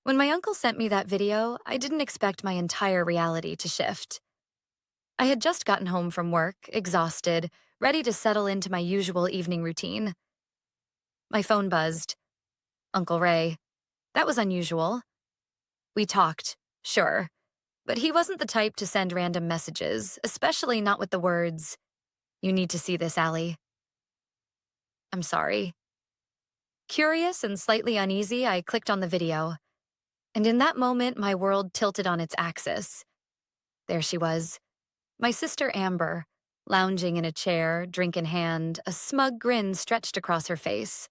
When my uncle sent me that video, I didn't expect my entire reality to shift. I had just gotten home from work, exhausted, ready to settle into my usual evening routine. My phone buzzed. Uncle Ray. That was unusual. We talked, sure, but he wasn't the type to send random messages, especially not with the words, "You need to see this, Allie." I'm sorry. Curious and slightly uneasy, I clicked on the video. And in that moment, my world tilted on its axis. There she was, my sister Amber, lounging in a chair, drink in hand, a smug grin stretched across her face.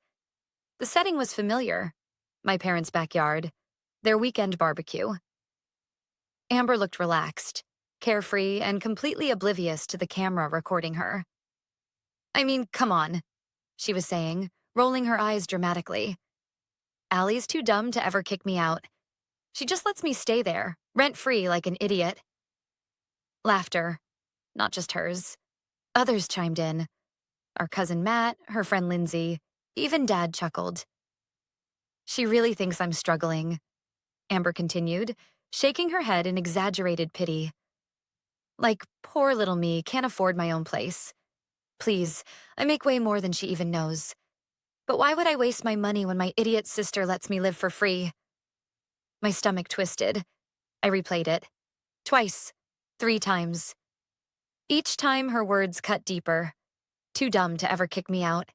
The setting was familiar. My parents' backyard, their weekend barbecue. Amber looked relaxed, carefree, and completely oblivious to the camera recording her. I mean, come on, she was saying, rolling her eyes dramatically. Allie's too dumb to ever kick me out. She just lets me stay there, rent-free like an idiot. Laughter, not just hers. Others chimed in. Our cousin Matt, her friend Lindsay, even Dad chuckled. She really thinks I'm struggling, Amber continued, shaking her head in exaggerated pity. Like, poor little me can't afford my own place. Please, I make way more than she even knows. But why would I waste my money when my idiot sister lets me live for free? My stomach twisted. I replayed it. Twice. 3 times. Each time her words cut deeper. Too dumb to ever kick me out.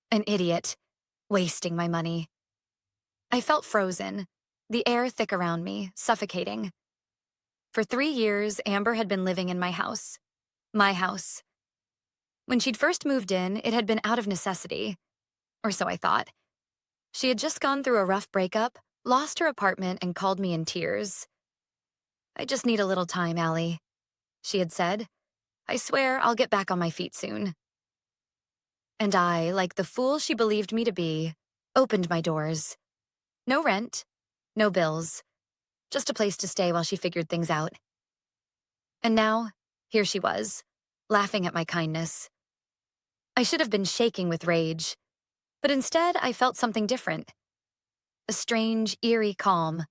An idiot. Wasting my money. I felt frozen, the air thick around me, suffocating. For 3 years, Amber had been living in my house. My house. When she'd first moved in, it had been out of necessity. Or so I thought. She had just gone through a rough breakup, lost her apartment, and called me in tears. I just need a little time, Allie, she had said. I swear I'll get back on my feet soon. And I, like the fool she believed me to be, opened my doors. No rent, no bills, just a place to stay while she figured things out. And now, here she was, laughing at my kindness. I should have been shaking with rage, but instead I felt something different. A strange, eerie calm.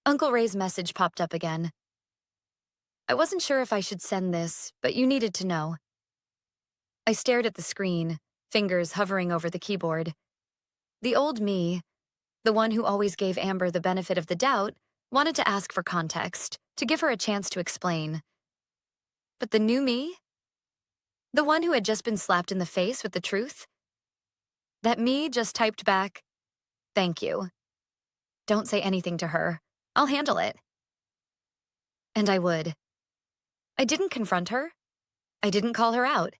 Uncle Ray's message popped up again. I wasn't sure if I should send this, but you needed to know. I stared at the screen, fingers hovering over the keyboard. The old me, the one who always gave Amber the benefit of the doubt, wanted to ask for context, to give her a chance to explain. But the new me? The one who had just been slapped in the face with the truth? That me just typed back, "Thank you. Don't say anything to her. I'll handle it." And I would. I didn't confront her. I didn't call her out.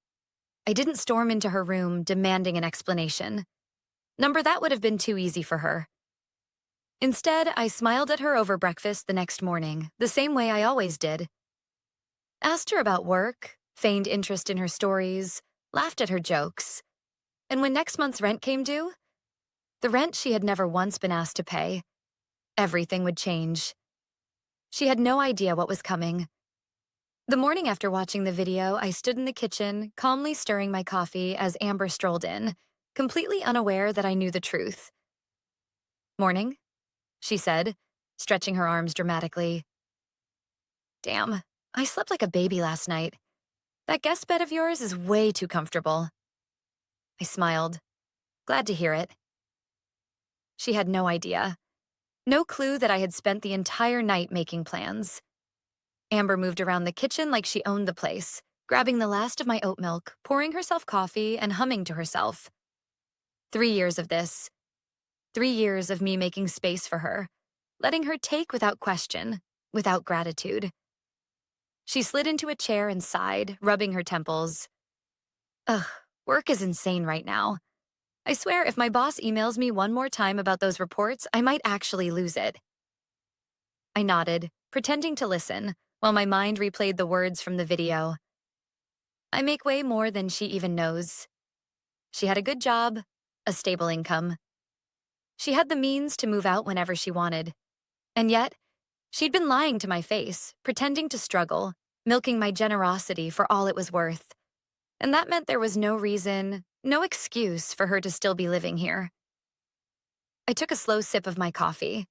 I didn't storm into her room demanding an explanation. That would have been too easy for her. Instead, I smiled at her over breakfast the next morning, the same way I always did. Asked her about work, feigned interest in her stories, laughed at her jokes. And when next month's rent came due, the rent she had never once been asked to pay, everything would change. She had no idea what was coming. The morning after watching the video, I stood in the kitchen, calmly stirring my coffee as Amber strolled in, completely unaware that I knew the truth. "Morning," she said, stretching her arms dramatically. "Damn, I slept like a baby last night. That guest bed of yours is way too comfortable." I smiled, glad to hear it. She had no idea. No clue that I had spent the entire night making plans. Amber moved around the kitchen like she owned the place, grabbing the last of my oat milk, pouring herself coffee, and humming to herself. 3 years of this. 3 years of me making space for her, letting her take without question, without gratitude. She slid into a chair and sighed, rubbing her temples. Ugh, work is insane right now. I swear if my boss emails me one more time about those reports, I might actually lose it. I nodded, pretending to listen, while my mind replayed the words from the video. I make way more than she even knows. She had a good job, a stable income. She had the means to move out whenever she wanted. And yet, she'd been lying to my face, pretending to struggle, milking my generosity for all it was worth. And that meant there was no reason, no excuse for her to still be living here. I took a slow sip of my coffee.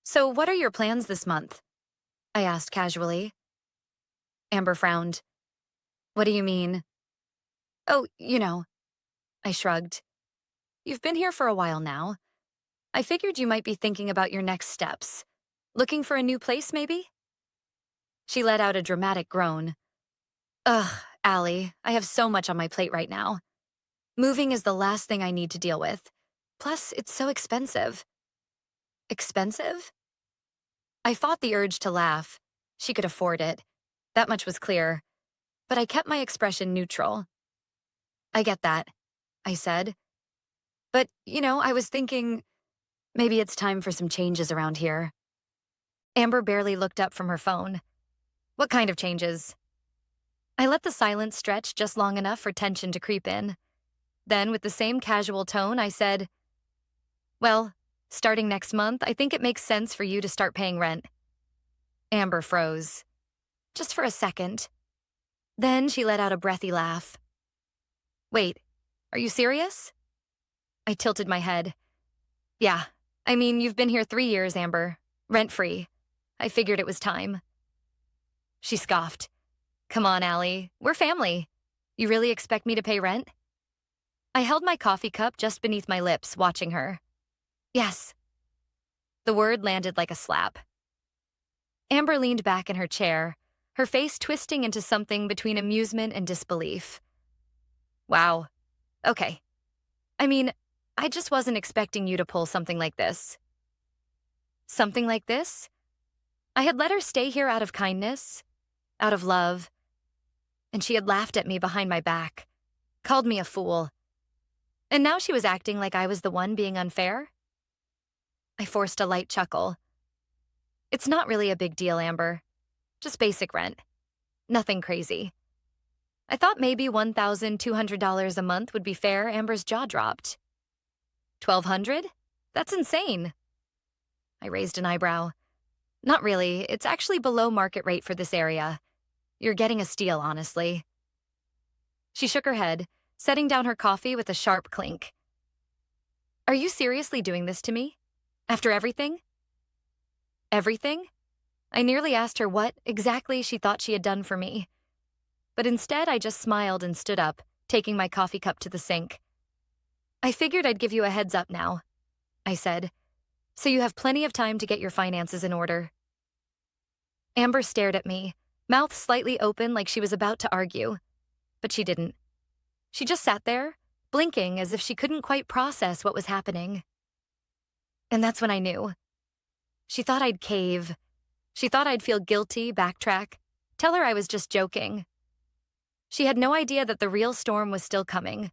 So, what are your plans this month? I asked casually. Amber frowned. What do you mean? Oh, I shrugged. You've been here for a while now. I figured you might be thinking about your next steps. Looking for a new place, maybe? She let out a dramatic groan. Ugh, Allie, I have so much on my plate right now. Moving is the last thing I need to deal with. Plus, it's so expensive. Expensive? I fought the urge to laugh. She could afford it. That much was clear. But I kept my expression neutral. I get that, I said. But, I was thinking maybe it's time for some changes around here. Amber barely looked up from her phone. What kind of changes? I let the silence stretch just long enough for tension to creep in. Then, with the same casual tone, I said, well, starting next month, I think it makes sense for you to start paying rent. Amber froze. Just for a second. Then she let out a breathy laugh. Wait, are you serious? I tilted my head. Yeah, I mean, you've been here 3 years, Amber. Rent-free. I figured it was time. She scoffed. Come on, Allie. We're family. You really expect me to pay rent? I held my coffee cup just beneath my lips, watching her. Yes. The word landed like a slap. Amber leaned back in her chair, her face twisting into something between amusement and disbelief. Wow. Okay. I mean, I just wasn't expecting you to pull something like this. Something like this? I had let her stay here out of kindness, out of love, and she had laughed at me behind my back, called me a fool. And now she was acting like I was the one being unfair? I forced a light chuckle. It's not really a big deal, Amber. Just basic rent. Nothing crazy. I thought maybe $1,200 a month would be fair. Amber's jaw dropped. $1,200? That's insane. I raised an eyebrow. Not really. It's actually below market rate for this area. You're getting a steal, honestly. She shook her head, setting down her coffee with a sharp clink. Are you seriously doing this to me? After everything? Everything? I nearly asked her what exactly she thought she had done for me. But instead, I just smiled and stood up, taking my coffee cup to the sink. I figured I'd give you a heads up now, I said, so you have plenty of time to get your finances in order. Amber stared at me, mouth slightly open like she was about to argue. But she didn't. She just sat there, blinking as if she couldn't quite process what was happening. And that's when I knew. She thought I'd cave. She thought I'd feel guilty, backtrack, tell her I was just joking. She had no idea that the real storm was still coming.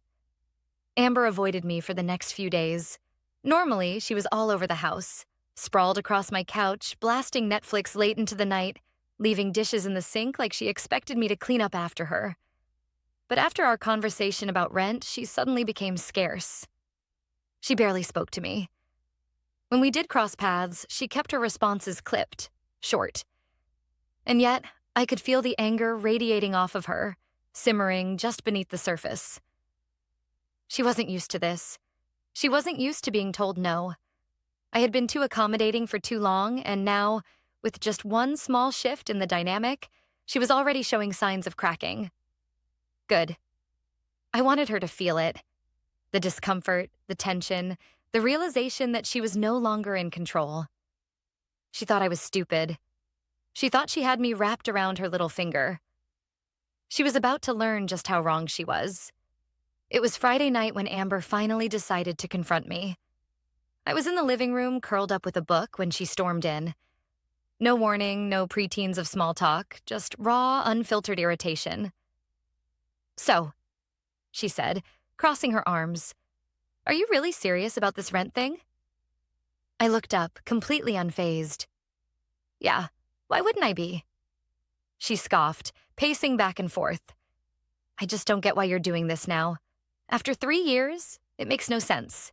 Amber avoided me for the next few days. Normally, she was all over the house, sprawled across my couch, blasting Netflix late into the night, leaving dishes in the sink like she expected me to clean up after her. But after our conversation about rent, she suddenly became scarce. She barely spoke to me. When we did cross paths, she kept her responses clipped, short. And yet, I could feel the anger radiating off of her, simmering just beneath the surface. She wasn't used to this. She wasn't used to being told no. I had been too accommodating for too long, and now, with just one small shift in the dynamic, she was already showing signs of cracking. Good. I wanted her to feel it. The discomfort, the tension, the realization that she was no longer in control. She thought I was stupid. She thought she had me wrapped around her little finger. She was about to learn just how wrong she was. It was Friday night when Amber finally decided to confront me. I was in the living room, curled up with a book, when she stormed in. No warning, no preteens of small talk, just raw, unfiltered irritation. So, she said, crossing her arms, are you really serious about this rent thing? I looked up, completely unfazed. Yeah, why wouldn't I be? She scoffed, pacing back and forth. I just don't get why you're doing this now. After 3 years, it makes no sense.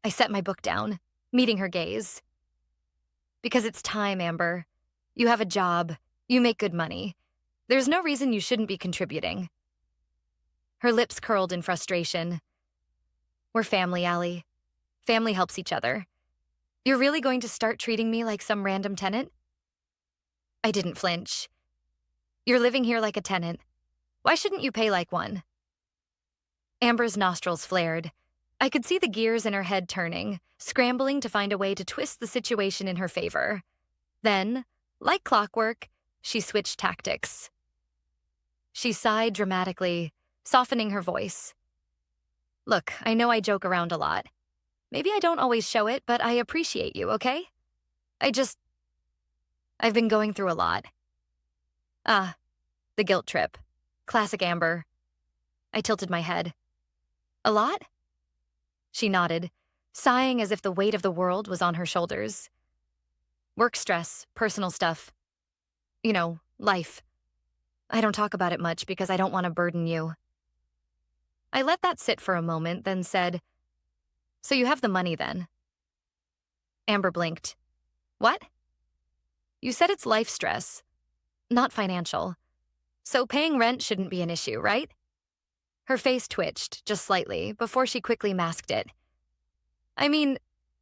I set my book down, meeting her gaze. Because it's time, Amber. You have a job. You make good money. There's no reason you shouldn't be contributing. Her lips curled in frustration. We're family, Allie. Family helps each other. You're really going to start treating me like some random tenant? I didn't flinch. You're living here like a tenant. Why shouldn't you pay like one? Amber's nostrils flared. I could see the gears in her head turning, scrambling to find a way to twist the situation in her favor. Then, like clockwork, she switched tactics. She sighed dramatically, softening her voice. Look, I know I joke around a lot. Maybe I don't always show it, but I appreciate you, okay? I've been going through a lot. Ah, the guilt trip. Classic Amber. I tilted my head. A lot? She nodded, sighing as if the weight of the world was on her shoulders. Work stress, personal stuff. You know, life. I don't talk about it much because I don't want to burden you. I let that sit for a moment, then said, So you have the money then? Amber blinked. What? You said it's life stress, not financial. So paying rent shouldn't be an issue, right? Her face twitched, just slightly, before she quickly masked it. I mean,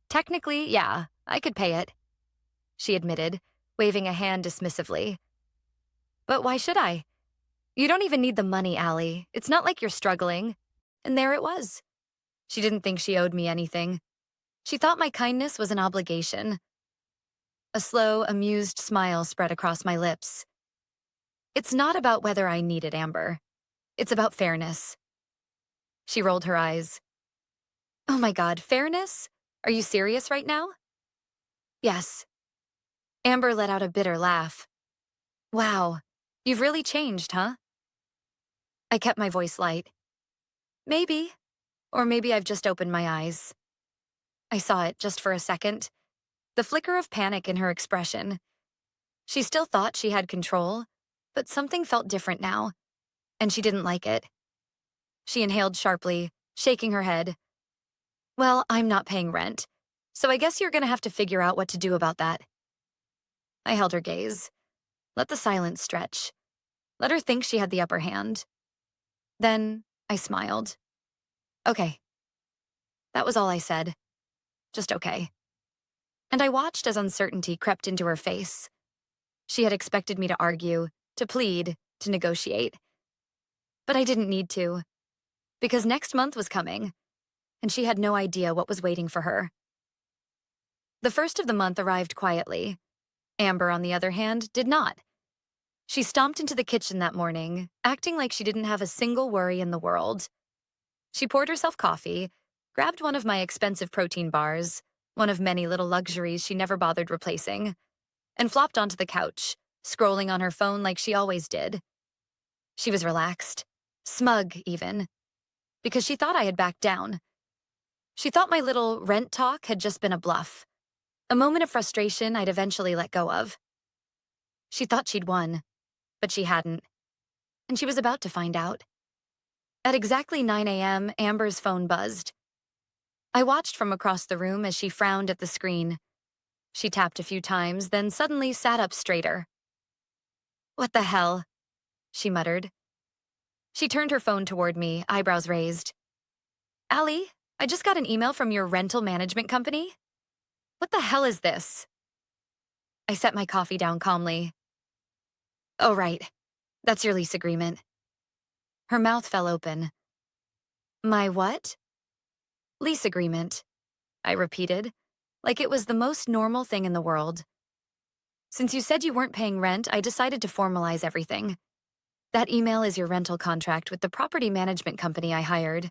technically, yeah, I could pay it, she admitted, waving a hand dismissively. But why should I? You don't even need the money, Allie. It's not like you're struggling. And there it was. She didn't think she owed me anything. She thought my kindness was an obligation. A slow, amused smile spread across my lips. It's not about whether I need it, Amber. It's about fairness. She rolled her eyes. Oh my God, fairness? Are you serious right now? Yes. Amber let out a bitter laugh. Wow, you've really changed, huh? I kept my voice light. Maybe. Or maybe I've just opened my eyes. I saw it just for a second. The flicker of panic in her expression. She still thought she had control, but something felt different now, and she didn't like it. She inhaled sharply, shaking her head. Well, I'm not paying rent, so I guess you're gonna have to figure out what to do about that. I held her gaze. Let the silence stretch. Let her think she had the upper hand. Then I smiled. Okay. That was all I said. Just okay. And I watched as uncertainty crept into her face. She had expected me to argue, to plead, to negotiate. But I didn't need to, because next month was coming, and she had no idea what was waiting for her. The first of the month arrived quietly. Amber, on the other hand, did not. She stomped into the kitchen that morning, acting like she didn't have a single worry in the world. She poured herself coffee, grabbed one of my expensive protein bars, one of many little luxuries she never bothered replacing, and flopped onto the couch, scrolling on her phone like she always did. She was relaxed, smug even, because she thought I had backed down. She thought my little rent talk had just been a bluff, a moment of frustration I'd eventually let go of. She thought she'd won, but she hadn't, and she was about to find out. At exactly 9 a.m., Amber's phone buzzed. I watched from across the room as she frowned at the screen. She tapped a few times, then suddenly sat up straighter. What the hell? She muttered. She turned her phone toward me, eyebrows raised. Allie, I just got an email from your rental management company. What the hell is this? I set my coffee down calmly. Oh, right. That's your lease agreement. Her mouth fell open. My what? Lease agreement, I repeated, like it was the most normal thing in the world. Since you said you weren't paying rent, I decided to formalize everything. That email is your rental contract with the property management company I hired.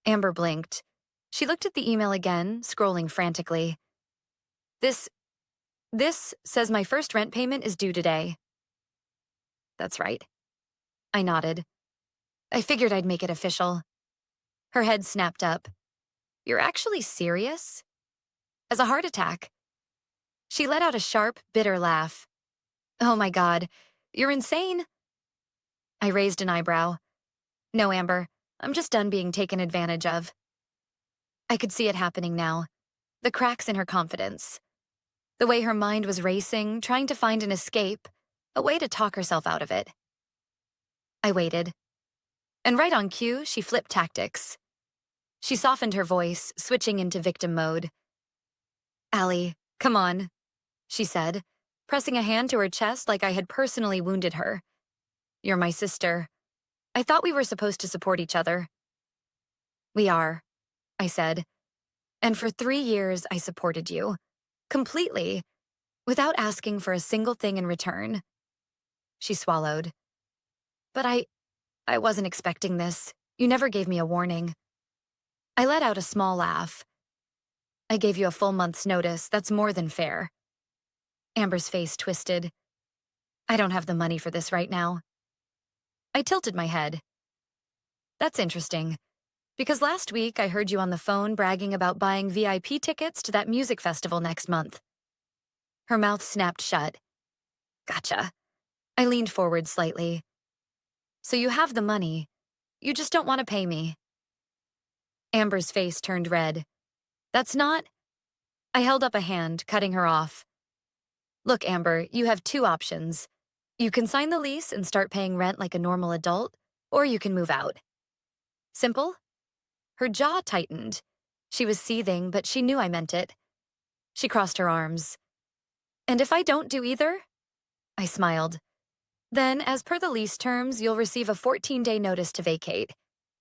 Amber blinked. She looked at the email again, scrolling frantically. This says my first rent payment is due today. That's right. I nodded. I figured I'd make it official. Her head snapped up. You're actually serious? As a heart attack. She let out a sharp, bitter laugh. Oh my God, you're insane. I raised an eyebrow. No, Amber, I'm just done being taken advantage of. I could see it happening now. The cracks in her confidence. The way her mind was racing, trying to find an escape, a way to talk herself out of it. I waited. And right on cue, she flipped tactics. She softened her voice, switching into victim mode. Allie, come on, she said, pressing a hand to her chest like I had personally wounded her. You're my sister. I thought we were supposed to support each other. We are, I said. And for 3 years, I supported you. Completely. Without asking for a single thing in return. She swallowed. But I wasn't expecting this. You never gave me a warning. I let out a small laugh. I gave you a full month's notice. That's more than fair. Amber's face twisted. I don't have the money for this right now. I tilted my head. That's interesting, because last week I heard you on the phone bragging about buying VIP tickets to that music festival next month. Her mouth snapped shut. Gotcha. I leaned forward slightly. So you have the money. You just don't want to pay me. Amber's face turned red. That's not... I held up a hand, cutting her off. Look, Amber, you have 2 options. You can sign the lease and start paying rent like a normal adult, or you can move out. Simple? Her jaw tightened. She was seething, but she knew I meant it. She crossed her arms. And if I don't do either? I smiled. Then, as per the lease terms, you'll receive a 14-day notice to vacate.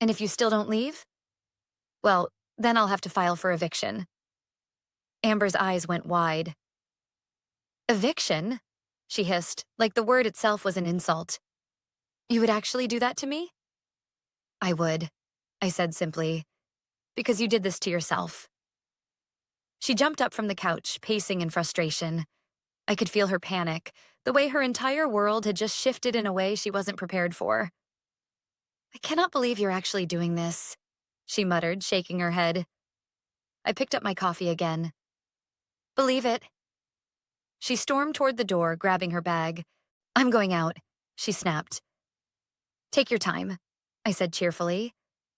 And if you still don't leave? Well, then I'll have to file for eviction. Amber's eyes went wide. Eviction? She hissed, like the word itself was an insult. You would actually do that to me? I would, I said simply, because you did this to yourself. She jumped up from the couch, pacing in frustration. I could feel her panic, the way her entire world had just shifted in a way she wasn't prepared for. I cannot believe you're actually doing this, she muttered, shaking her head. I picked up my coffee again. Believe it. She stormed toward the door, grabbing her bag. I'm going out, she snapped. Take your time, I said cheerfully.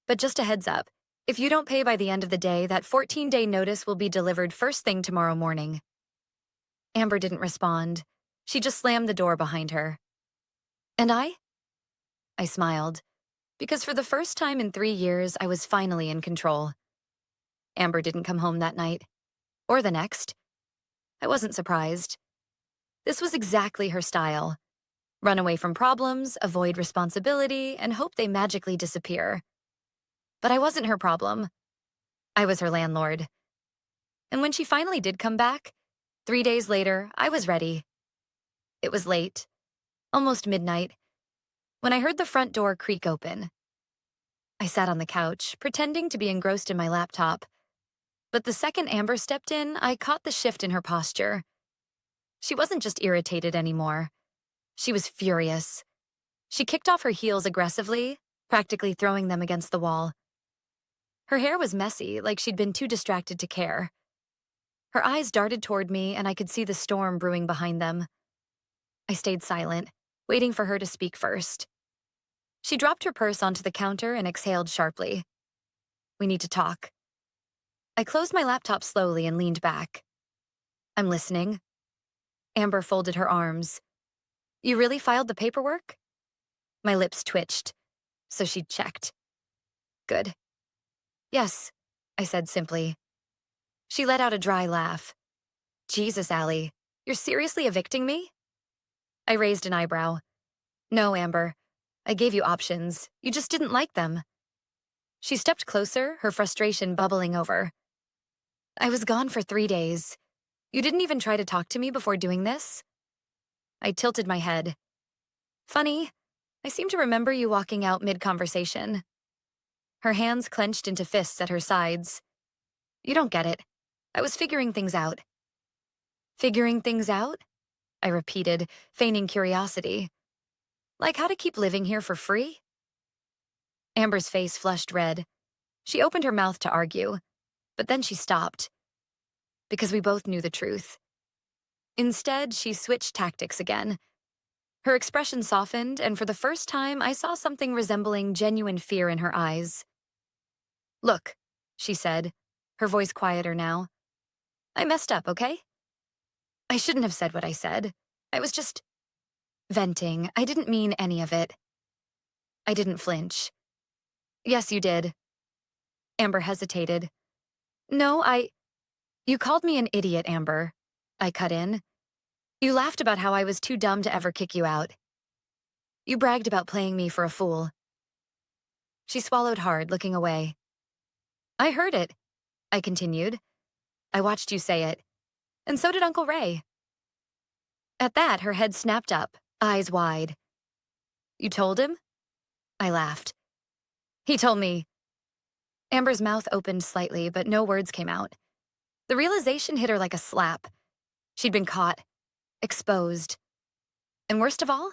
But just a heads up, if you don't pay by the end of the day, that 14-day notice will be delivered first thing tomorrow morning. Amber didn't respond. She just slammed the door behind her. And I? I smiled, because for the first time in 3 years, I was finally in control. Amber didn't come home that night, or the next. I wasn't surprised. This was exactly her style. Run away from problems, avoid responsibility, and hope they magically disappear. But I wasn't her problem. I was her landlord. And when she finally did come back, 3 days later, I was ready. It was late, almost midnight, when I heard the front door creak open. I sat on the couch, pretending to be engrossed in my laptop. But the second Amber stepped in, I caught the shift in her posture. She wasn't just irritated anymore. She was furious. She kicked off her heels aggressively, practically throwing them against the wall. Her hair was messy, like she'd been too distracted to care. Her eyes darted toward me, and I could see the storm brewing behind them. I stayed silent, waiting for her to speak first. She dropped her purse onto the counter and exhaled sharply. We need to talk. I closed my laptop slowly and leaned back. I'm listening. Amber folded her arms. You really filed the paperwork? My lips twitched, so she checked. Good. Yes, I said simply. She let out a dry laugh. Jesus, Allie, you're seriously evicting me? I raised an eyebrow. No, Amber. I gave you options. You just didn't like them. She stepped closer, her frustration bubbling over. I was gone for 3 days. You didn't even try to talk to me before doing this? I tilted my head. Funny, I seem to remember you walking out mid-conversation. Her hands clenched into fists at her sides. You don't get it. I was figuring things out. Figuring things out? I repeated, feigning curiosity. Like how to keep living here for free? Amber's face flushed red. She opened her mouth to argue, but then she stopped. Because we both knew the truth. Instead, she switched tactics again. Her expression softened, and for the first time, I saw something resembling genuine fear in her eyes. Look, she said, her voice quieter now. I messed up, okay? I shouldn't have said what I said. I was just venting. I didn't mean any of it. I didn't flinch. Yes, you did. Amber hesitated. No, You called me an idiot, Amber. I cut in. You laughed about how I was too dumb to ever kick you out. You bragged about playing me for a fool. She swallowed hard, looking away. I heard it, I continued. I watched you say it. And so did Uncle Ray. At that, her head snapped up, eyes wide. You told him? I laughed. He told me. Amber's mouth opened slightly, but no words came out. The realization hit her like a slap. She'd been caught, exposed. And worst of all,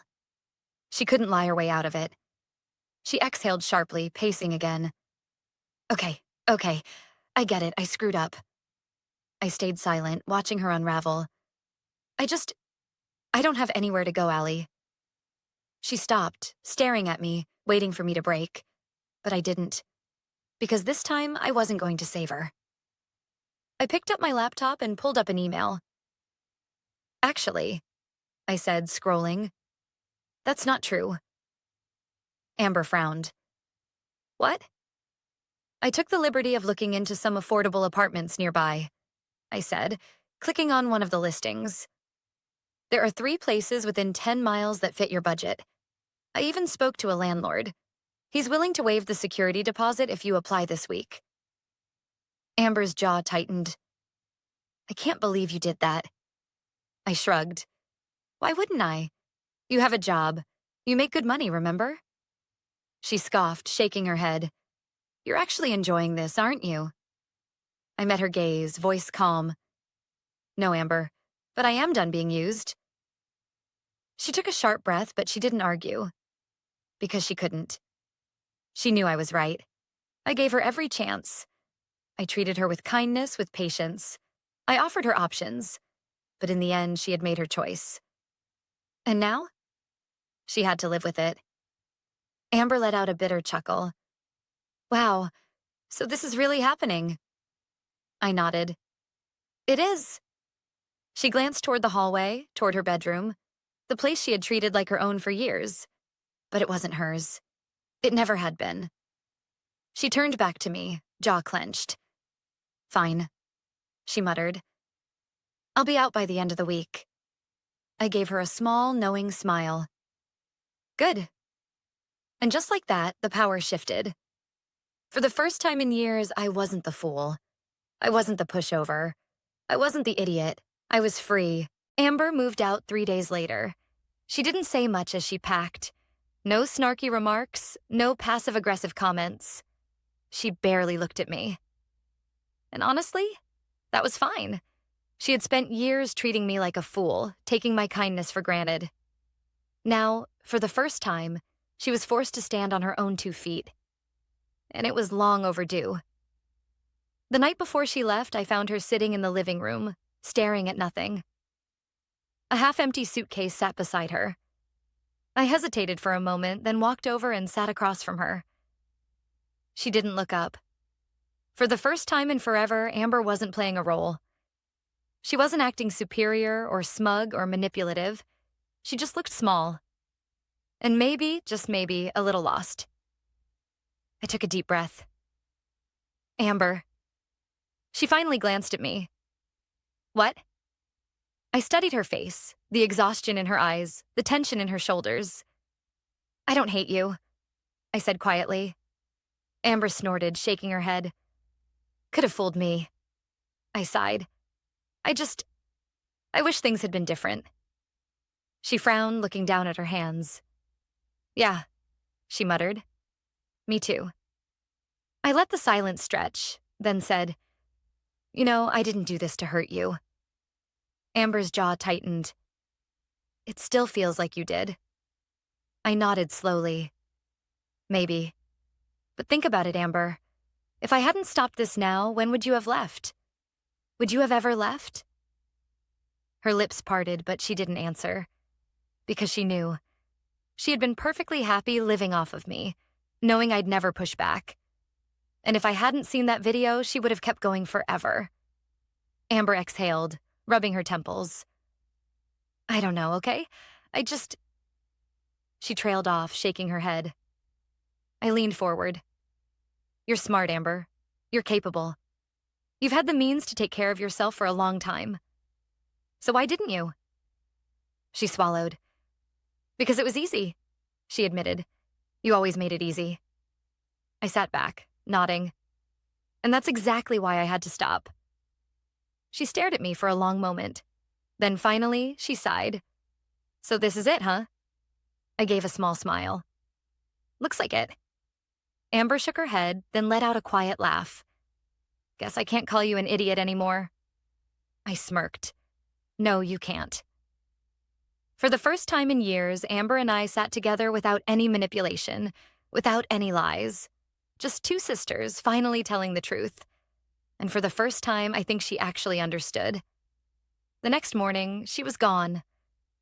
she couldn't lie her way out of it. She exhaled sharply, pacing again. Okay, I get it, I screwed up. I stayed silent, watching her unravel. I don't have anywhere to go, Allie. She stopped, staring at me, waiting for me to break. But I didn't. Because this time, I wasn't going to save her. I picked up my laptop and pulled up an email. Actually, I said, scrolling. That's not true. Amber frowned. What? I took the liberty of looking into some affordable apartments nearby, I said, clicking on one of the listings. There are 3 places within 10 miles that fit your budget. I even spoke to a landlord. He's willing to waive the security deposit if you apply this week. Amber's jaw tightened. I can't believe you did that. I shrugged. Why wouldn't I? You have a job. You make good money, remember? She scoffed, shaking her head. You're actually enjoying this, aren't you? I met her gaze, voice calm. No, Amber, but I am done being used. She took a sharp breath, but she didn't argue. Because she couldn't. She knew I was right. I gave her every chance. I treated her with kindness, with patience. I offered her options. But in the end, she had made her choice. And now? She had to live with it. Amber let out a bitter chuckle. Wow, so this is really happening. I nodded. It is. She glanced toward the hallway, toward her bedroom, the place she had treated like her own for years. But it wasn't hers. It never had been. She turned back to me, jaw clenched. Fine, she muttered. I'll be out by the end of the week. I gave her a small, knowing smile. Good. And just like that, the power shifted. For the first time in years, I wasn't the fool. I wasn't the pushover. I wasn't the idiot. I was free. Amber moved out 3 days later. She didn't say much as she packed. No snarky remarks, no passive-aggressive comments. She barely looked at me. And honestly, that was fine. She had spent years treating me like a fool, taking my kindness for granted. Now, for the first time, she was forced to stand on her own 2 feet. And it was long overdue. The night before she left, I found her sitting in the living room, staring at nothing. A half-empty suitcase sat beside her. I hesitated for a moment, then walked over and sat across from her. She didn't look up. For the first time in forever, Amber wasn't playing a role. She wasn't acting superior or smug or manipulative. She just looked small. And maybe, just maybe, a little lost. I took a deep breath. Amber. She finally glanced at me. What? I studied her face, the exhaustion in her eyes, the tension in her shoulders. I don't hate you, I said quietly. Amber snorted, shaking her head. Could have fooled me. I sighed. I wish things had been different. She frowned, looking down at her hands. Yeah, she muttered. Me too. I let the silence stretch, then said, You know, I didn't do this to hurt you. Amber's jaw tightened. It still feels like you did. I nodded slowly. Maybe. But think about it, Amber. If I hadn't stopped this now, when would you have left? Would you have ever left? Her lips parted, but she didn't answer. Because she knew. She had been perfectly happy living off of me, knowing I'd never push back. And if I hadn't seen that video, she would have kept going forever. Amber exhaled, rubbing her temples. I don't know, okay? She trailed off, shaking her head. I leaned forward. You're smart, Amber. You're capable. You've had the means to take care of yourself for a long time. So why didn't you? She swallowed. Because it was easy, she admitted. You always made it easy. I sat back, nodding. And that's exactly why I had to stop. She stared at me for a long moment. Then finally, she sighed. So this is it, huh? I gave a small smile. Looks like it. Amber shook her head, then let out a quiet laugh. Guess I can't call you an idiot anymore. I smirked. No, you can't. For the first time in years, Amber and I sat together without any manipulation, without any lies. Just two sisters finally telling the truth. And for the first time, I think she actually understood. The next morning, she was gone.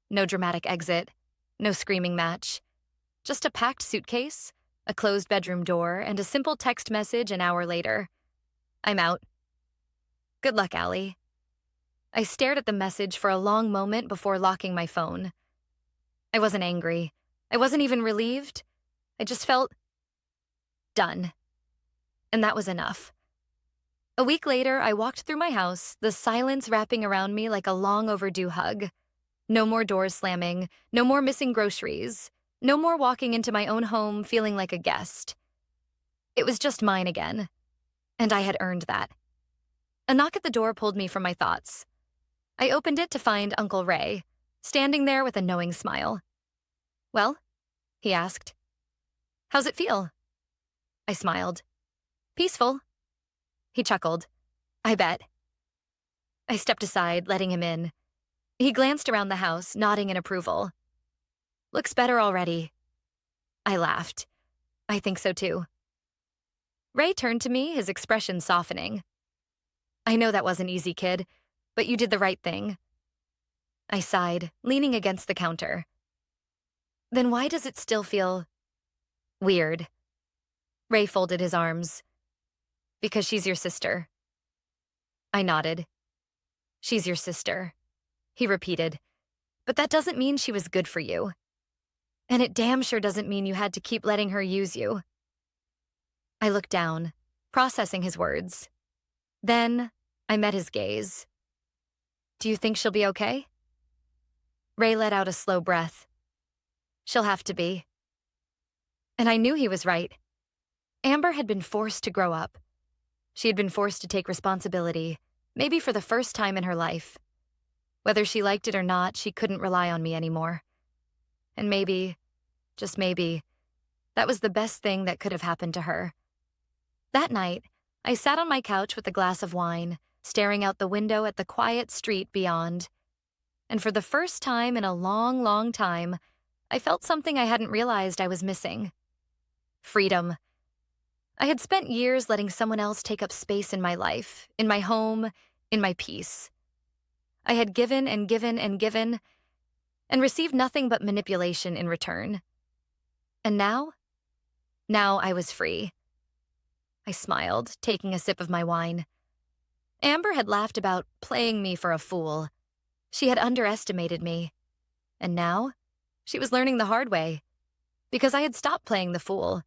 No dramatic exit, no screaming match. Just a packed suitcase, a closed bedroom door, and a simple text message an hour later. I'm out. Good luck, Allie. I stared at the message for a long moment before locking my phone. I wasn't angry. I wasn't even relieved. I just felt done. And that was enough. A week later, I walked through my house, the silence wrapping around me like a long overdue hug. No more doors slamming, no more missing groceries, no more walking into my own home feeling like a guest. It was just mine again, and I had earned that. A knock at the door pulled me from my thoughts. I opened it to find Uncle Ray, standing there with a knowing smile. Well, he asked. How's it feel? I smiled. Peaceful. He chuckled. I bet. I stepped aside, letting him in. He glanced around the house, nodding in approval. Looks better already. I laughed. I think so too. Ray turned to me, his expression softening. I know that wasn't easy, kid, but you did the right thing. I sighed, leaning against the counter. Then why does it still feel weird? Ray folded his arms. Because she's your sister. I nodded. She's your sister, he repeated. But that doesn't mean she was good for you. And it damn sure doesn't mean you had to keep letting her use you. I looked down, processing his words. Then I met his gaze. Do you think she'll be okay? Ray let out a slow breath. She'll have to be. And I knew he was right. Amber had been forced to grow up. She had been forced to take responsibility, maybe for the first time in her life. Whether she liked it or not, she couldn't rely on me anymore. And maybe, just maybe, that was the best thing that could have happened to her. That night, I sat on my couch with a glass of wine, staring out the window at the quiet street beyond. And for the first time in a long, long time, I felt something I hadn't realized I was missing. Freedom. I had spent years letting someone else take up space in my life, in my home, in my peace. I had given and given and given, and received nothing but manipulation in return. And now I was free. I smiled, taking a sip of my wine. Amber had laughed about playing me for a fool. She had underestimated me. And now, she was learning the hard way. Because I had stopped playing the fool.